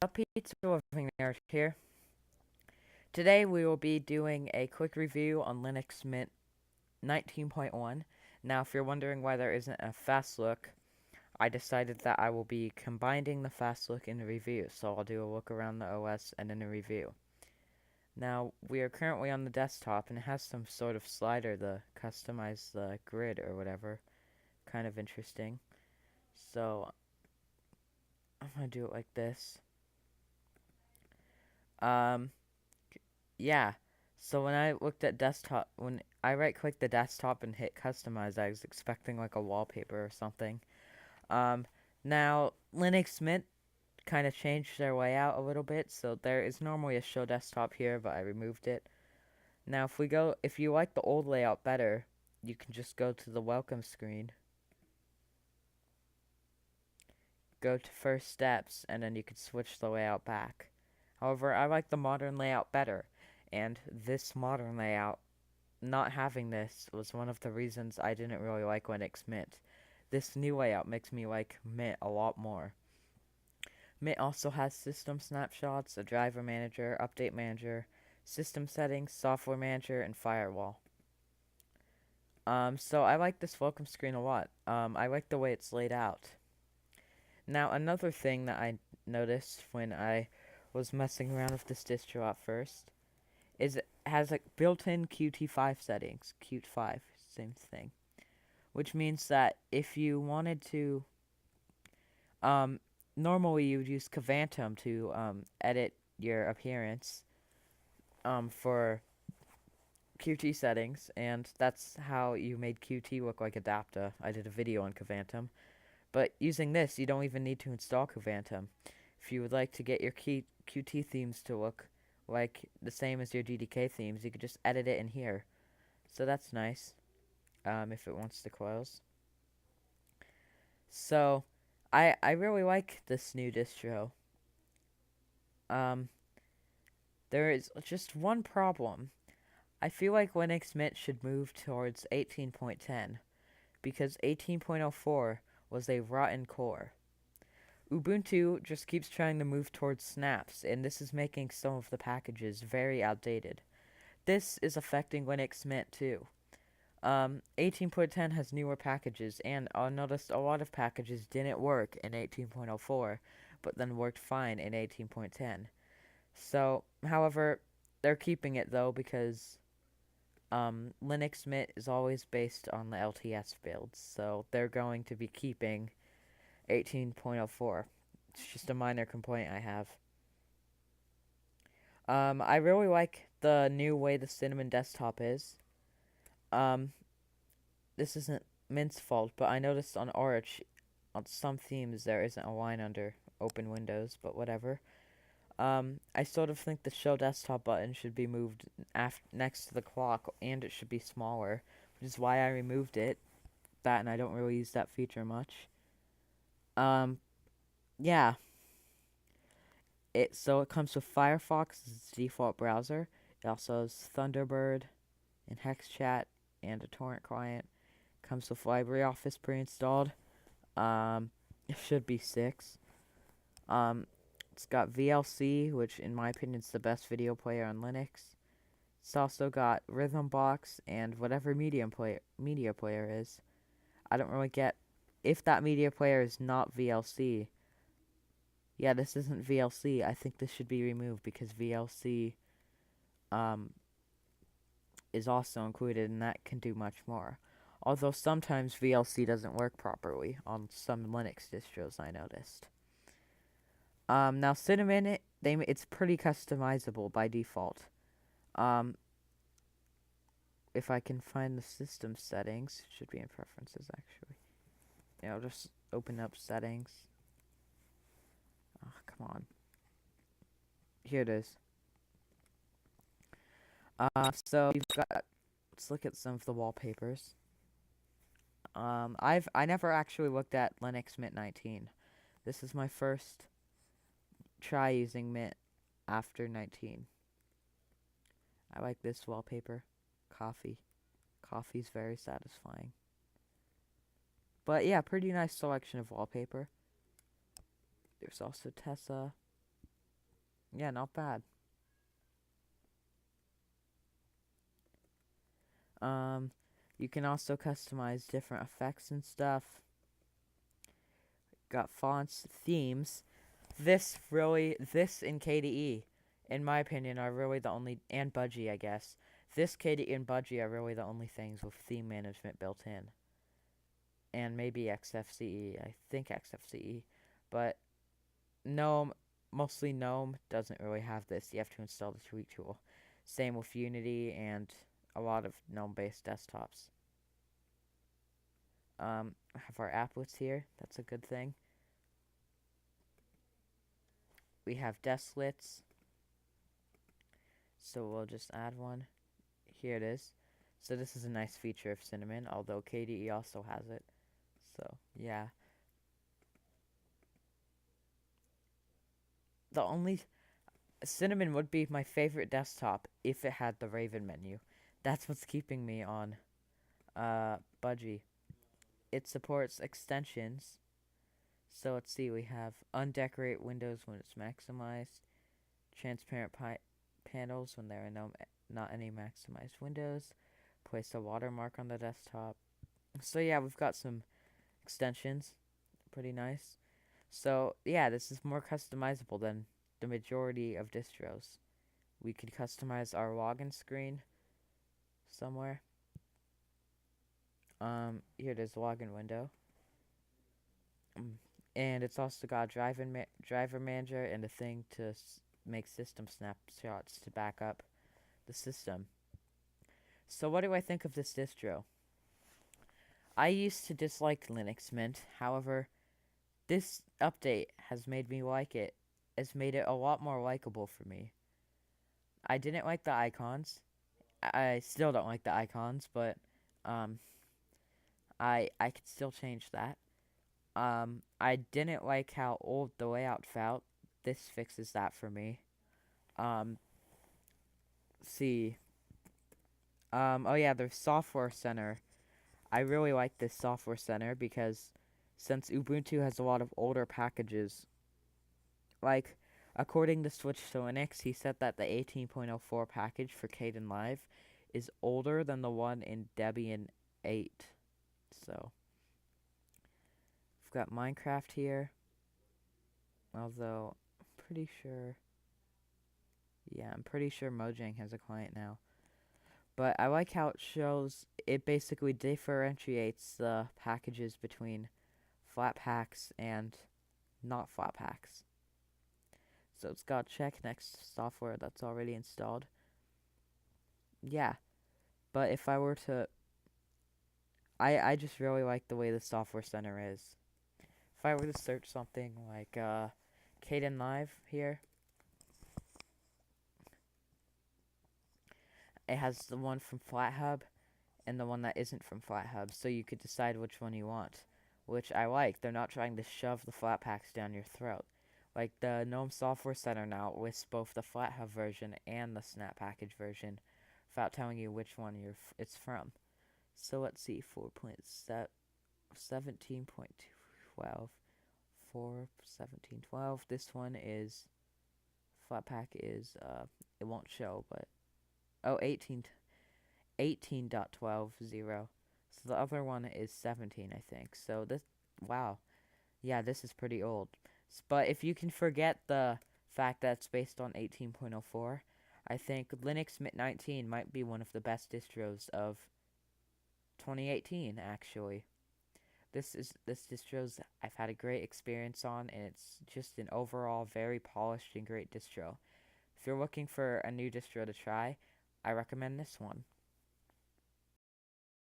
Pizza Living Nerd here. Today we will be doing a quick review on Linux Mint 19.1. Now, if you're wondering why there isn't a fast look, I decided that I will be combining the fast look in the review, so I'll do a look around the OS and then a review. Now, we are currently on the desktop, and it has some sort of slider to customize the grid or whatever. Kind of interesting. So, I'm gonna do it like this. Um, Yeah. So when I looked at desktop, when I right-clicked the desktop and hit customize, I was expecting like a wallpaper or something. Um, Now Linux Mint kind of changed their layout a little bit, so there is normally a show desktop here, but I removed it. Now if you like the old layout better, you can just go to the welcome screen, go to first steps, and then you can switch the layout back. However, I like the modern layout better, and this modern layout not having this was one of the reasons I didn't really like Linux Mint. This new layout makes me like Mint a lot more. Mint also has system snapshots, a driver manager, update manager, system settings, software manager, and firewall. So I like this welcome screen a lot. I like the way it's laid out. Now, another thing that I noticed when I was messing around with this distro at first is it has like built-in Qt5 settings. Qt5, same thing. Which means that if you wanted to, um, normally you would use Kvantum to edit your appearance for Qt settings, and that's how you made Qt look like Adapta. I did a video on Kvantum, but using this, you don't even need to install Kvantum. If you would like to get your Qt themes to look like the same as your GDK themes, you could just edit it in here. So that's nice, if it wants to close. So, I really like this new distro. Um, there is just one problem. I feel like Linux Mint should move towards 18.10 because 18.04 was a rotten core. Ubuntu just keeps trying to move towards snaps, and this is making some of the packages very outdated. This is affecting Linux Mint too. 18.10 has newer packages, and I noticed a lot of packages didn't work in 18.04, but then worked fine in 18.10. So, however, they're keeping it though because Linux Mint is always based on the LTS builds, so they're going to be keeping 18.04. It's just a minor complaint I have. I really like the new way the Cinnamon desktop is. Um, this isn't Mint's fault, but I noticed on Arch, on some themes, there isn't a line under open windows, but whatever. I sort of think the show desktop button should be moved next to the clock, and it should be smaller, which is why I removed it. That, and I don't really use that feature much. Um, yeah. So it comes with Firefox as its default browser. It also has Thunderbird and HexChat and a torrent client. Comes with LibreOffice pre-installed. It should be 6. Um, it's got VLC, which in my opinion is the best video player on Linux. It's also got Rhythmbox and whatever media player is. I don't really get if that media player is not VLC. Yeah, this isn't VLC. I think this should be removed because VLC um is also included and that can do much more. Although sometimes VLC doesn't work properly on some Linux distros I noticed. Now Cinnamon, it's pretty customizable by default. Um, if I can find the system settings, it should be in preferences actually. Yeah, I'll just open up settings. Oh, come on. Here it is. So you've got. Let's look at some of the wallpapers. I never actually looked at Linux Mint 19. This is my first try using Mint after 19. I like this wallpaper. Coffee. Coffee's very satisfying. But yeah, pretty nice selection of wallpaper. There's also Tessa. Yeah, not bad. Um, you can also customize different effects and stuff. Got fonts, themes. This in KDE, in my opinion, are really the only, and Budgie, I guess. This KDE and Budgie are really the only things with theme management built in. And maybe XFCE, I think XFCE. But GNOME, mostly GNOME, doesn't really have this. You have to install the tweak tool. Same with Unity and a lot of GNOME-based desktops. I have our applets here. That's a good thing. We have desklets, so we'll just add one. Here it is. So this is a nice feature of Cinnamon, although KDE also has it. So yeah, the only Cinnamon would be my favorite desktop if it had the Raven menu. That's what's keeping me on Budgie. It supports extensions. So let's see, we have undecorate windows when it's maximized, transparent panels when there are not any maximized windows, place a watermark on the desktop. So yeah, we've got some extensions, pretty nice. So yeah, this is more customizable than the majority of distros. We could customize our login screen somewhere. Here it is, login window. And it's also got driver manager and a thing to make system snapshots to back up the system. So what do I think of this distro? I used to dislike Linux Mint. However, this update has made me like it. Has made it a lot more likable for me. I didn't like the icons. I still don't like the icons, but um, I could still change that. I didn't like how old the layout felt. This fixes that for me. Um, see. Oh yeah, the software center. I really like this software center because since Ubuntu has a lot of older packages, like according to Switch to Linux, he said that the 18.04 package for Kdenlive is older than the one in Debian 8. So, we've got Minecraft here. Although, pretty sure. Yeah, I'm pretty sure Mojang has a client now. But I like how it basically differentiates the packages between Flatpaks and not Flatpaks. So it's got check next software that's already installed. Yeah, but if I were to, I just really like the way the software center is. If I were to search something like Kdenlive here, it has the one from FlatHub and the one that isn't from FlatHub, so you could decide which one you want, which I like. They're not trying to shove the Flatpaks down your throat. Like the GNOME Software Center now lists both the FlatHub version and the Snap Package version without telling you which one it's from. So let's see, 4.17.12, 4.17.12. This one is, Flatpak is, it won't show, but, oh, 18.12.0. So the other one is 17, I think. So this, wow. Yeah, this is pretty old. But if you can forget the fact that it's based on 18.04, I think Linux Mint 19 might be one of the best distros of 2018, actually. This distro's I've had a great experience on, and it's just an overall very polished and great distro. If you're looking for a new distro to try, I recommend this one.